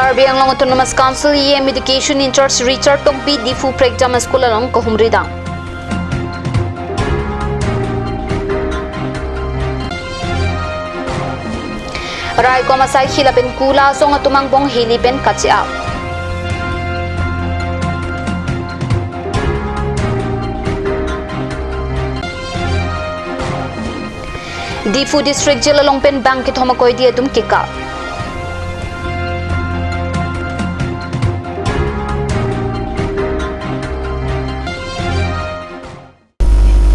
Karbi Autonomous Council EM Education in Charge Richard Tokbi Difu Prekjam School along Kohumrida. Rai Komasai Hilapin Kula Song Atumangbong Hilipen Kachia. Difu District Jilalongpen Bank Kitomakoi Diatum Kika.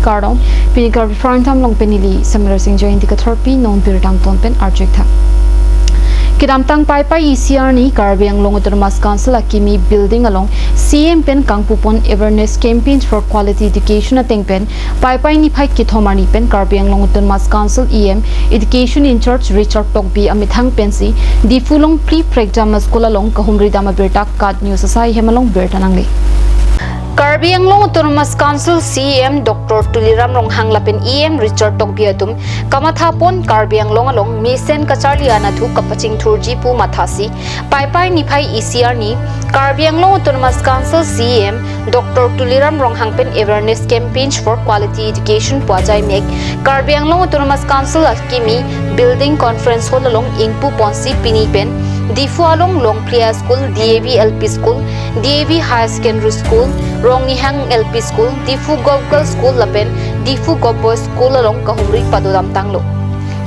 Kardong Pinikar Farantam Long Penili Samira Singh Jayanti Katharpi non Piratang Tonpen Arjekta Kidamtang Pai Pai ECR ni Karbi Autonomous Council Akimi Building along CM Pen Kangpupon Awareness Campaigns for Quality Education Ateng Pen Pai Pai ni Pai Kithomani Pen Karbi Autonomous Council EM Education in Charge Richard Tokbi Amithang Pensi Difulong Pre-Prekjam School along Kahumri Dama Bertak Kad News Asai Hemalong Bertanangli Karbi Autonomous Council CM Dr. Tuliram Ronghang Lapin EM Richard Tokbiatum Kamathapon Karbi along Misen Kacharliana Thu Kapaching Thurji Pu Mathasi Pai Pai Nipai ECR ni Karbi Autonomous Council CM Dr. Tuliram Ronghang Pen Awareness Campaigns for Quality Education Puajai Meg Karbi Autonomous Council Akimi Building Conference Hall along Ingpu Ponsi Pini Pen Difu along Longpriya School, DAV LP School, DAV High Secondary School, Rongnihang LP School, Difu Gobgal School Lapen, Difu Gobboy School along Kahumri Padodam Tanglo.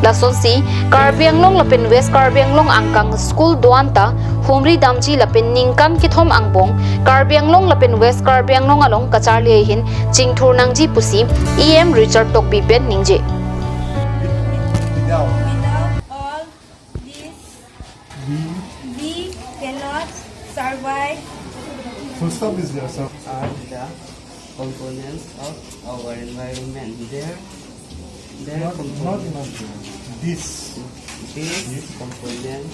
Lason si Karbi Lapen West Karbi Angkang School Duanta, Humri Damji Lapen Ningkan Kithom Angbong, Karbi Lapen West Karbi along Kacharliahin, Chingthur Nangji Pusi, EM Richard Tokbi Ben Ningje. We cannot survive. Full stop is there, sir. Are the components of our environment. Not enough. This component.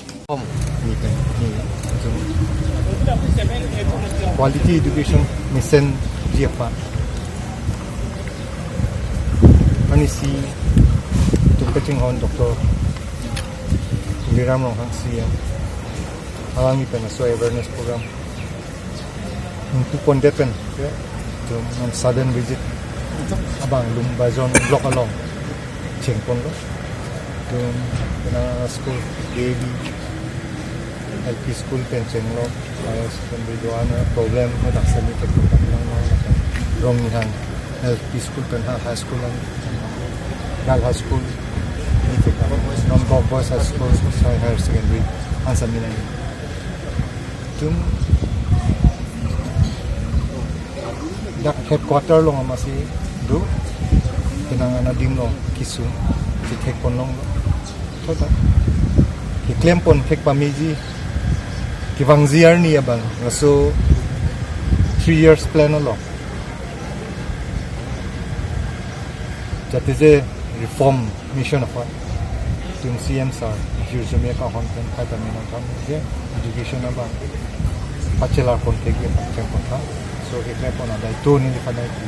Quality education mission GFA. Anisi touching on Dr. Liram Ronghang CM. Alangi pen so awareness program. Untuk pondepen, on sudden visit, abang lumba zone block along, cengpon lo, kena school DAV LP school pen cenglo, higher secondary doana problem nak semi keturunan lang Ronghang LP school pen high school lang, high school. Non-boys high school, higher secondary, answer me lang. Tum, dak headquarter long masih do, kinangan na ding long kisu, si hekpon long, total. Kiklaim pon hek pamiji, kivang ziar ni abang, so 3 years plan long. Jadi je reform mission apa? Yung CMSR, usually ka content kaya minang kan, je education abang, bachelor content ye pagkakon ka, so kita pun ada itu ni pada itu,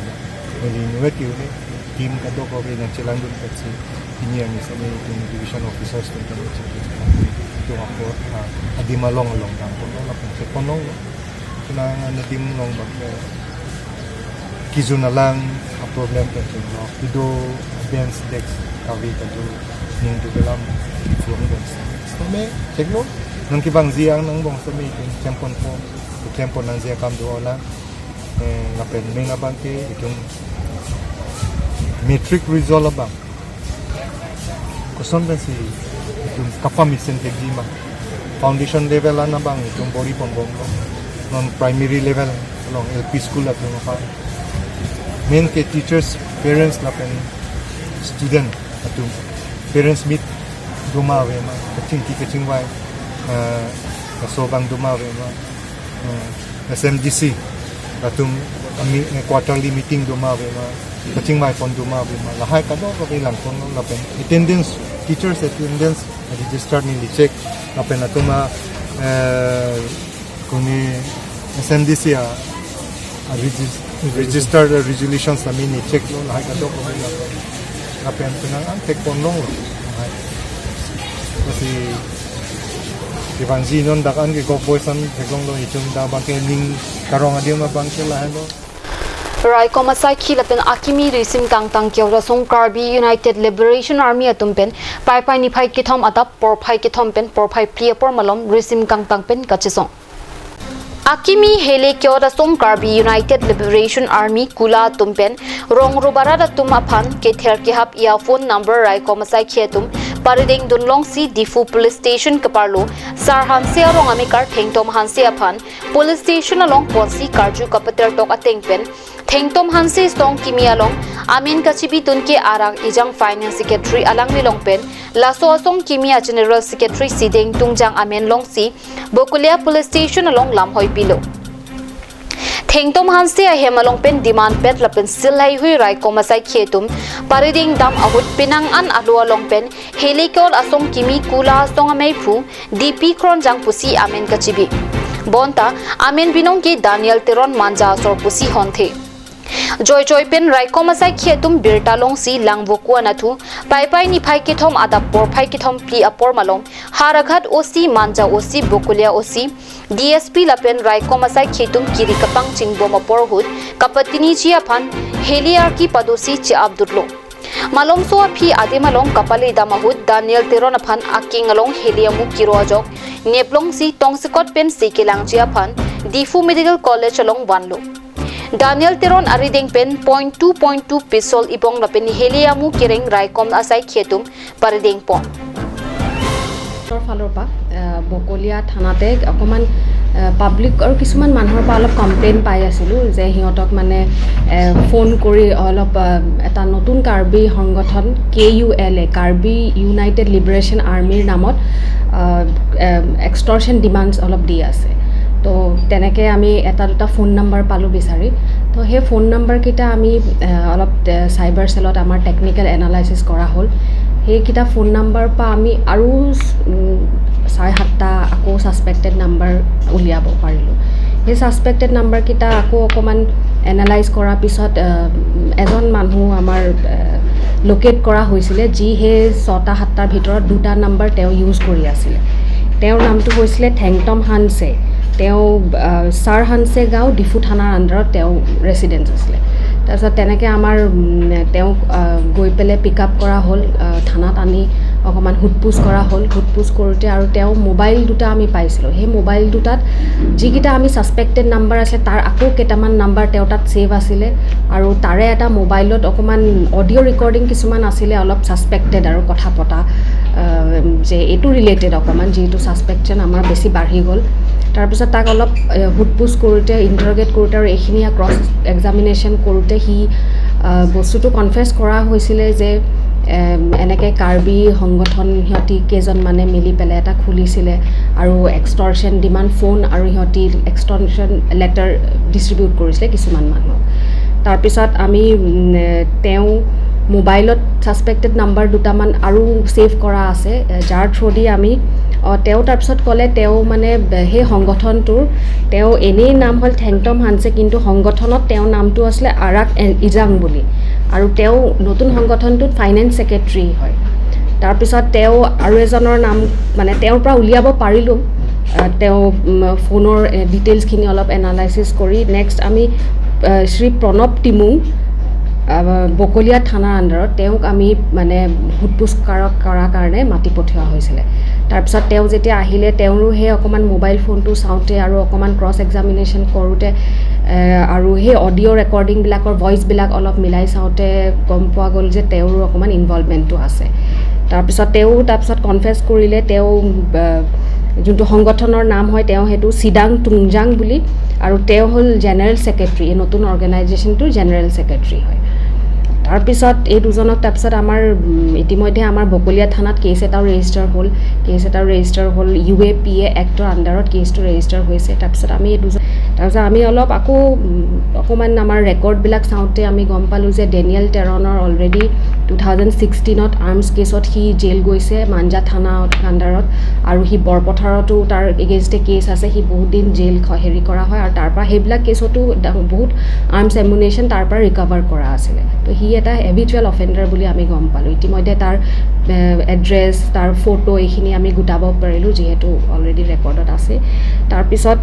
jadi nuwet itu ni team kado ko bilang cilang dun kasi ini yang misalnya itu education officers tu kan itu aku adi malong kan, pun lah pun sekonong, kena nadim long bag kizunalang problem tu, itu advance dex kawi kado ning tu dalam film dan sama ceklo nang kibang ziang nang bong sama itu tempon nang ziang kam do ola ngapen meng abang ke itu metric result abang kuson ben si itu kapam isen tegima foundation level an abang itu bori pon bong non primary level long LP school at apa main ke teachers parents lapen student atau parents meet dumawe ma kacing wai kasobang dumawe ma SMGC atum quarterly meeting dumawe ma kacing wai pon dumawe ma lahai kado ko bilang pon lapen attendance teachers attendance registered ni check lapen atuma kuni SMGC registered resolutions namin ni check lo lahai kado ko bilang apa yang penang tek ponong kasi Iban zinon dakan ke go boysan thekong lo ichung da ba ke ning karong adim ma bang ke la lo Rai Komasai Khilapen Akimi Risim Kangtang Kyora Song Karbi United Liberation Army Atumpen Pai Pai Ni Phai Kithom Atap Por Phai Kithom Pen Por Phai Plia Por Malom Risim Kangtang Pen Kachisong Akimi Hele Kyora Song Karbi United Liberation Army Kula Tumpen Rong Rubarada Tumaphan Kether Kihap Ia phone number Rai Komasai Khietum Pariding Dunlong Si Difu Police Station Kaparlo Sarhan Sia Rong Amikar Thengtom Hansia Phan Police Station along Ponsi Karju Kapater Tok Atengpen Thengtom Hanse Stong Kimi along Amin Kachibi Tunke Arang Ijang Finance Secretary Alang Nilongpen Laso Asong Kimia General Secretary Sideng Tungjang Amen Longsi Bokulia Police Station along Lamhoi Pilo Thengtom Hanse Ahem along pen demand pet lapen silhai hui Rai Komasai Khietum Pariding Dam Ahut Pinang An Alu along pen Helikol Asong Kimi Kula Asong Ameipu DP Kronjang Pusi Amen Kachibi Bonta Amen Binong ki Daniel Teron Manja Sor Pusi Honthe Joy Joy Pen Rai Komasai Khietum Birta Longsi Langvokua Nathu Pai Pai Ni Phai Kithom Adapor Phai Kithom Pli Apor Malom Haraghat OC Manja OC Bokulia OC DSP Lapen Rai Komasai Khietum Kiri Kapang Chingbom Apor Hut Kapatini Chia Phan Heliarki Padosi Che Abdullo Malom Soa Phi Ademalong Kapali Damahut Daniel Teron Aphan Aking along Heliamu Kirojok Neplong Si Tongsikot Pen Sikilang Chia Phan Difu Medical College along Wanlo Daniel Teron Arideng Pen .2.2 Pistol Ibong Lapen Heliamu Kireng Rai Kom Asai Khietum Parideng Pon ফালৰ পৰা বকলিয়া থানাতে অকমান public আৰু কিছুমান মানুহৰ পৰা অলপ complain পাই আছিলোঁ যে সিহঁতক মানে ফোন কৰি অলপ এটা নতুন কাৰ্বি সংগঠন KULA কাৰ্বি ইউনাইটেড লিবাৰেশ্যন আৰ্মিৰ নামত এক্সটৰ্শন ডিমাণ্ডছ অলপ দি আছে তো তেনেকৈ আমি এটা দুটা ফোন নাম্বাৰ পালোঁ বিচাৰি তো সেই ফোন নাম্বাৰকেইটা আমি অলপ চাইবাৰ চেলত আমাৰ টেকনিকেল এনালাইচিছ কৰা হ'ল সেইকেইটা ফোন নাম্বাৰ পৰা আমি আৰু 6-7টা আকৌ ছাছপেক্টেড নাম্বাৰ উলিয়াব পাৰিলোঁ সেই ছাছপেক্টেড নাম্বাৰকেইটা আকৌ অকণমান এনালাইজ কৰাৰ পিছত এজন মানুহ আমাৰ লোকেট কৰা হৈছিলে যি সেই 6-7টাৰ ভিতৰত 2টা নাম্বাৰ তেওঁ ইউজ কৰি আছিলে তেওঁৰ নামটো হৈছিলে থেংটম হানছে তেওঁ ছাৰ হানছে গাঁও ডিফু থানাৰ আণ্ডাৰত তেওঁ ৰেচিডেঞ্চ আছিলে তাৰপিছত তেনেকৈ আমাৰ তেওঁক গৈ পেলাই পিক আপ কৰা হ'ল থানাত আনি অকণমান হুটপুছ কৰা হ'ল হুটপুছ কৰোঁতে আৰু তেওঁ মোবাইল দুটা আমি পাইছিলোঁ সেই মোবাইল দুটাত যিকেইটা আমি ছাছপেক্টেড নাম্বাৰ আছে তাৰ আকৌ কেইটামান নাম্বাৰ তেওঁ তাত ছেভ আছিলে আৰু তাৰে এটা মোবাইলত অকণমান অডিঅ' ৰেকৰ্ডিং কিছুমান আছিলে অলপ ছাছপেক্টেড আৰু কথা পতা যে এইটো ৰিলেটেড অকণমান যিহেতু ছাছপেকশ্যন আমাৰ বেছি বাঢ়ি গ'ল তাৰপিছত তাক অলপ হুটপুছ কৰোঁতে ইণ্টাৰগেট কৰোঁতে আৰু এইখিনি ক্ৰছ এক্সামিনেশ্যন কৰোঁতে সি বস্তুটো কনফেছ কৰা হৈছিলে যে এনেকৈ কাৰ্বি সংগঠন সিহঁতি কেইজনমানে মিলি পেলাই এটা খুলিছিলে আৰু এক্সটৰ্শন ডিমাণ্ড ফোন আৰু সিহঁতি এক্সটৰ্শন লেটাৰ ডিষ্ট্ৰিবিউট কৰিছিলে কিছুমান মানুহক তাৰপিছত আমি তেওঁ মোবাইলত ছাছপেক্টেড নাম্বাৰ দুটামান আৰু ছেভ কৰা আছে যাৰ থ্ৰুদি আমি তেওঁ তাৰপিছত ক'লে তেওঁ মানে সেই সংগঠনটোৰ তেওঁ এনেই নাম হ'ল থেংটম হানছে কিন্তু সংগঠনত তেওঁৰ নামটো আছিলে আৰাক ইজাং বুলি আৰু তেওঁ নতুন সংগঠনটোত ফাইনেন্স ছেক্ৰেটাৰী হয় তাৰপিছত তেওঁ আৰু এজনৰ নাম মানে তেওঁৰ পৰা উলিয়াব পাৰিলোঁ তেওঁ ফোনৰ ডিটেইলছখিনি অলপ এনালাইচিছ কৰি নেক্সট আমি শ্ৰী প্ৰণৱ টিমু বকলিয়া থানাৰ আণ্ডাৰত তেওঁক আমি মানে হুটপুছ কৰাৰ কাৰণে মাতি পঠিওৱা হৈছিলে তাৰপিছত তেওঁ যেতিয়া আহিলে তেওঁৰো সেই অকণমান মোবাইল ফোনটো চাওঁতে আৰু অকণমান ক্ৰছ এক্সামিনেশ্যন কৰোঁতে আৰু সেই অডিঅ' ৰেকৰ্ডিংবিলাকৰ ভইচবিলাক অলপ মিলাই চাওঁতে গম পোৱা গ'ল যে তেওঁৰো অকণমান ইনভলভমেণ্টটো আছে তাৰপিছত কনফেছ কৰিলে তেওঁ যোনটো সংগঠনৰ নাম হয় তেওঁ সেইটো চিডাং টুংজাং বুলি আৰু তেওঁ হ'ল জেনেৰেল ছেক্ৰেটাৰী এই নতুন অৰ্গেনাইজেশ্যনটোৰ জেনেৰেল ছেক্ৰেটাৰী হয় তাৰপিছত এই দুজনক তাৰপিছত আমাৰ ইতিমধ্যে আমাৰ বকলিয়া থানাত কেছ এটাও ৰেজিষ্টাৰ হ'ল UAPA এক্টৰ আণ্ডাৰত কেছটো ৰেজিষ্টাৰ হৈছে তাৰপিছত আমি অলপ আকৌ অকণমান আমাৰ ৰেকৰ্ডবিলাক চাওঁতে আমি গম পালোঁ যে ডেনিয়েল টেৰণৰ অলৰেডি 2016ত আৰ্মছ কেছত সি জেল গৈছে মাঞ্জা থানা আণ্ডাৰত আৰু সি বৰপথাৰতো তাৰ এগেইনষ্টে কেছ আছে সি বহুত দিন জেল হেৰি কৰা হয় আৰু তাৰপৰা সেইবিলাক কেছতো বহুত আৰ্মছ এমুনেশ্যন তাৰপৰা ৰিকভাৰ কৰা আছিলে তো সি এটা হেবিচুৱেল অফেণ্ডাৰ বুলি আমি গম পালোঁ ইতিমধ্যে তাৰ এড্ৰেছ তাৰ ফটো এইখিনি আমি গোটাব পাৰিলোঁ যিহেতু অলৰেডি ৰেকৰ্ডত আছে তাৰপিছত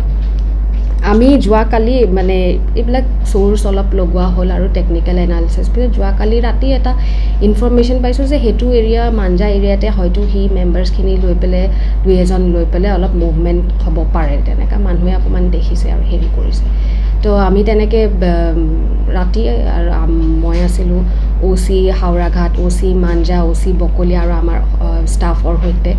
আমি যোৱাকালি মানে এইবিলাক চ'ৰ্চ অলপ লগোৱা হ'ল আৰু টেকনিকেল এনালিচিছ যোৱাকালি ৰাতি এটা ইনফৰমেশ্যন পাইছোঁ যে সেইটো এৰিয়া মাঞ্জা এৰিয়াতে হয়তো সি মেম্বাৰ্ছখিনি লৈ পেলাই দুই এজন লৈ পেলাই অলপ মুভমেণ্ট হ'ব পাৰে তেনেকৈ মানুহে অকণমান দেখিছে আৰু হেৰি কৰিছে তো আমি তেনেকৈ ৰাতি আৰু মই আছিলোঁ OC হাওৰাঘাট OC মাঞ্জা OC বকলি আৰু আমাৰ ষ্টাফৰ সৈতে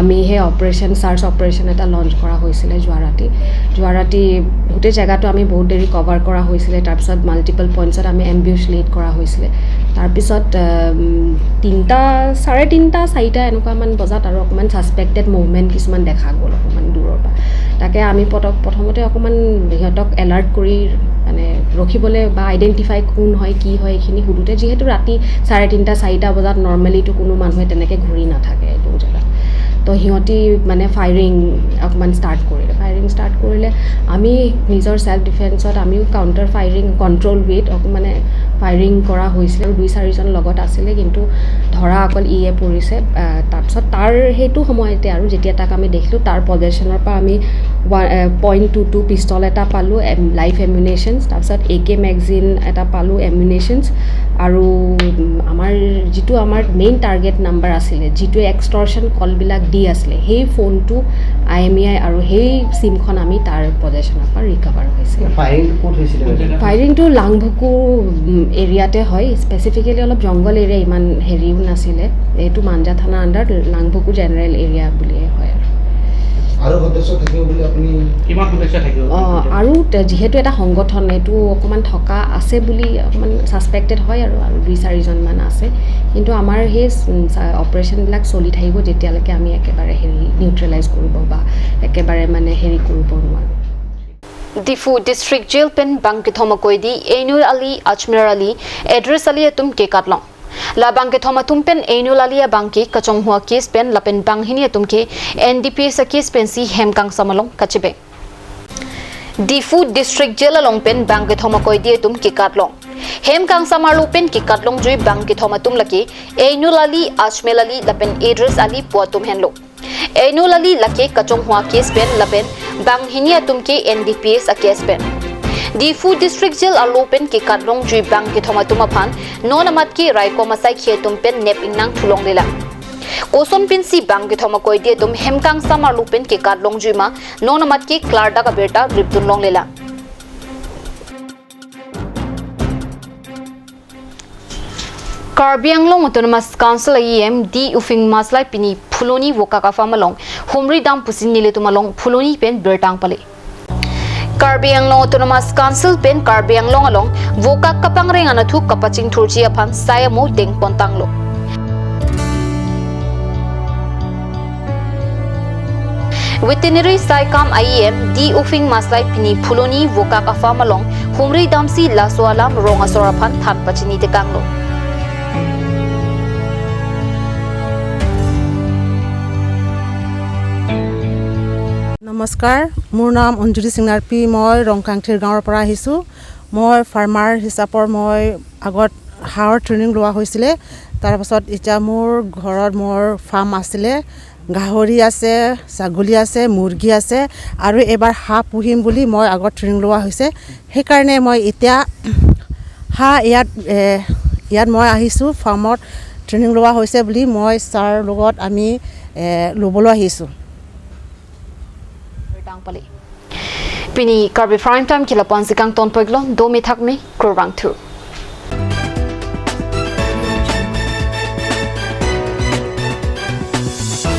আমি সেই অপাৰেশ্যন চাৰ্চ অপাৰেশ্যন এটা লঞ্চ কৰা হৈছিলে যোৱা ৰাতি গোটেই জেগাটো আমি বহুত দেৰি কভাৰ কৰা হৈছিলে তাৰপিছত মাল্টিপল পইণ্টছত আমি এম্বিউছ লিড কৰা হৈছিলে তাৰপিছত 3:30 4:00 এনেকুৱামান বজাত আৰু অকণমান ছাছপেক্টেড মুভমেণ্ট কিছুমান দেখা গ'ল অকণমান দূৰৰ পৰা তাকে আমি প্ৰথমতে অকণমান সিহঁতক এলাৰ্ট কৰি মানে ৰখিবলৈ বা আইডেণ্টিফাই কোন হয় কি হয় এইখিনি সুধোতে যিহেতু ৰাতি 3:30 4:00 বজাত নৰ্মেলিটো কোনো মানুহে তেনেকৈ ঘূৰি নাথাকে এইটো জেগাত তো সিহঁতি মানে ফায়াৰিং অকণমান ষ্টাৰ্ট কৰিলে আমি নিজৰ ছেল্ফ ডিফেন্সত আমিও কাউণ্টাৰ ফায়াৰিং কণ্ট্ৰল উইথ মানে ফায়াৰিং কৰা হৈছিলে আৰু 2-4জন লগত আছিলে কিন্তু ধৰা অকল ইয়ে পৰিছে তাৰপিছত তাৰ সেইটো সময়তে আৰু যেতিয়া তাক আমি দেখিলোঁ তাৰ পজেশ্যনৰ পৰা আমি .22 পিষ্টল এটা পালোঁ লাইফ এমিউনেশ্যনছ তাৰপিছত AK মেগজিন এটা পালোঁ এমিউনেশ্যনছ আৰু আমাৰ যিটো আমাৰ মেইন টাৰ্গেট নাম্বাৰ আছিলে যিটোৱে এক্সটৰ্শ্যন কলবিলাক দি আছিলে সেই ফোনটো IMEI আৰু সেই চিমখন আমি তাৰ পজেশ্যনৰ পৰা ৰিকভাৰ হৈছিলে ফায়াৰিংটো লাংভকু এৰিয়াতে হয় স্পেচিফিকেলি অলপ জংঘল এৰিয়া ইমান হেৰিও নাছিলে এইটো মাঞ্জা থানা আণ্ডাৰ লাংভকু জেনেৰেল এৰিয়া বুলিয়ে হয় আৰু সদস্য থাকিব বুলি আপুনি কিমান সদস্য থাকিব আৰু যিহেতু এটা সংগঠন এইটো অকণমান থকা আছে বুলি অকণমান ছাছপেক্টেড হয় আৰু 2-4জনমান আছে কিন্তু আমাৰ সেই অপাৰেশ্যনবিলাক চলি থাকিব যেতিয়ালৈকে আমি একেবাৰে হেৰি নিউট্ৰেলাইজ কৰিব বা একেবাৰে মানে হেৰি কৰিব নোৱাৰোঁ Difu District Jail Pen Banki Thoma Koidi Ainul Ali Ajmer Ali Address Ali Tum Ke Katlong La Banki Thoma Tumpen Ainul Ali Banki Kachong Hua Case Pen Lapen Banghini Tum Ke NDPS Case Pen Si Hemkang Samalong Kachibe Difu District Jail Along Pen Banki Thoma Koidi Tum Ke Katlong Hemkang Samarlo Pen Ke Katlong Jui Banki Thoma Tum Laki Ainul Ali Ajmer Ali Lapen Address Ali Puatum Henlo Ainul Ali Laki Kachong Hua Case Pen Lapen Banghini Tumke NDPS a case pen. Difu District Jail alopen ki Katlong Jui Bang ki Thoma Tumaphan, non amat ki Raiko Masai Kietumpen nep inang tulong nila. Koson pin si Bang ki Thoma Koidi tum Hemkang Samar Lupin ki Katlong Jui ma, non amat ki Klarda ka berta Riptun long nila. Karbi Anglong Autonomous Council EM di ufing maslai pini phuloni wokaka famalong humri dam pusin nile tumalong phuloni pen bertang pale Karbi Anglong Autonomous Council pen Karbi Anglong along wokak kapangreng anathu kapaching thurji aphan sayamo deng pontanglo Veterinary Saikam IEM di ufing maslai pini phuloni wokaka famalong humri damsi lasoalam ronga soraphan than pachini tekanglo নমস্কাৰ মোৰ নাম অঞ্জলি সিংনাৰপি মই ৰংকাংঠিৰ গাঁৱৰ পৰা আহিছোঁ মই farmer হিচাপৰ মই আগত হাঁহৰ ট্ৰেইনিং লোৱা হৈছিলে তাৰপাছত এতিয়া মোৰ ঘৰত মোৰ ফাৰ্ম আছিলে গাহৰি আছে ছাগলী আছে মুৰ্গী আছে আৰু এবাৰ হাঁহ পুহিম বুলি মই আগত ট্ৰেইনিং লোৱা হৈছে সেইকাৰণে মই এতিয়া হাঁহ ইয়াত মই আহিছোঁ ফাৰ্মত ট্ৰেইনিং লোৱা হৈছে বুলি মই ছাৰ লগত আমি ল'বলৈ আহিছোঁ Pini Karbi Prime Time kila pansikang ton paglo do me thak me kurbang thu